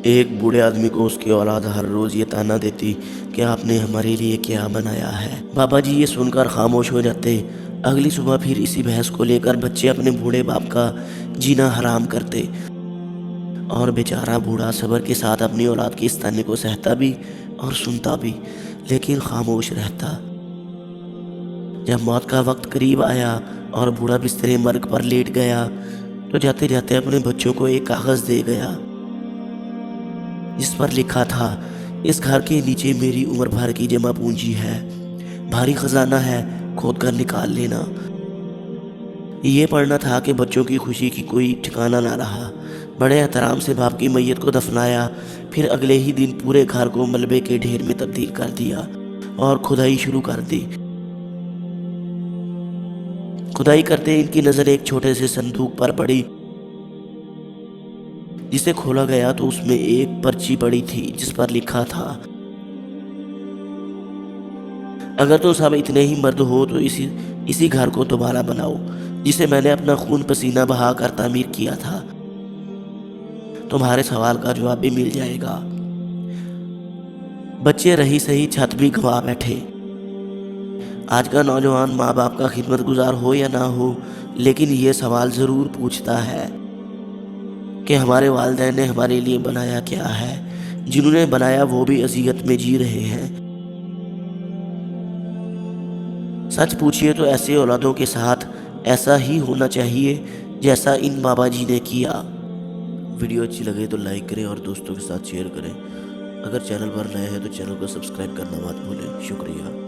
ایک بوڑھے آدمی کو اس کی اولاد ہر روز یہ تانا دیتی کہ آپ نے ہمارے لیے کیا بنایا ہے۔ بابا جی یہ سن کر خاموش ہو جاتے۔ اگلی صبح پھر اسی بحث کو لے کر بچے اپنے بوڑھے باپ کا جینا حرام کرتے اور بیچارہ بوڑھا صبر کے ساتھ اپنی اولاد کی اس تانے کو سہتا بھی اور سنتا بھی، لیکن خاموش رہتا۔ جب موت کا وقت قریب آیا اور بوڑھا بستر مرگ پر لیٹ گیا تو جاتے جاتے اپنے بچوں کو ایک کاغذ دے گیا جس پر لکھا تھا، اس گھر کے نیچے میری عمر بھر کی جمع پونجی ہے، بھاری خزانہ ہے، کھود کر نکال لینا۔ یہ پڑھنا تھا کہ بچوں کی خوشی کی کوئی ٹھکانہ نہ رہا۔ بڑے احترام سے باپ کی میت کو دفنایا، پھر اگلے ہی دن پورے گھر کو ملبے کے ڈھیر میں تبدیل کر دیا اور کھدائی شروع کر دی۔ کھدائی کرتے ان کی نظر ایک چھوٹے سے صندوق پر پڑی، جسے کھولا گیا تو اس میں ایک پرچی پڑی تھی جس پر لکھا تھا، اگر تم سب اتنے ہی مرد ہو تو اسی گھر کو دوبارہ بناؤ جسے میں نے اپنا خون پسینہ بہا کر تعمیر کیا تھا۔ تمہارے سوال کا جواب بھی مل جائے گا۔ بچے رہی سہی چھت بھی گنوا بیٹھے۔ آج کا نوجوان ماں باپ کا خدمت گزار ہو یا نہ ہو، لیکن یہ سوال ضرور پوچھتا ہے کہ ہمارے والدین نے ہمارے لیے بنایا کیا ہے۔ جنہوں نے بنایا وہ بھی اذیت میں جی رہے ہیں۔ سچ پوچھئے تو ایسے اولادوں کے ساتھ ایسا ہی ہونا چاہیے جیسا ان بابا جی نے کیا۔ ویڈیو اچھی لگے تو لائک کریں اور دوستوں کے ساتھ شیئر کریں۔ اگر چینل پر نئے ہیں تو چینل کو سبسکرائب کرنا مت بھولیں۔ شکریہ۔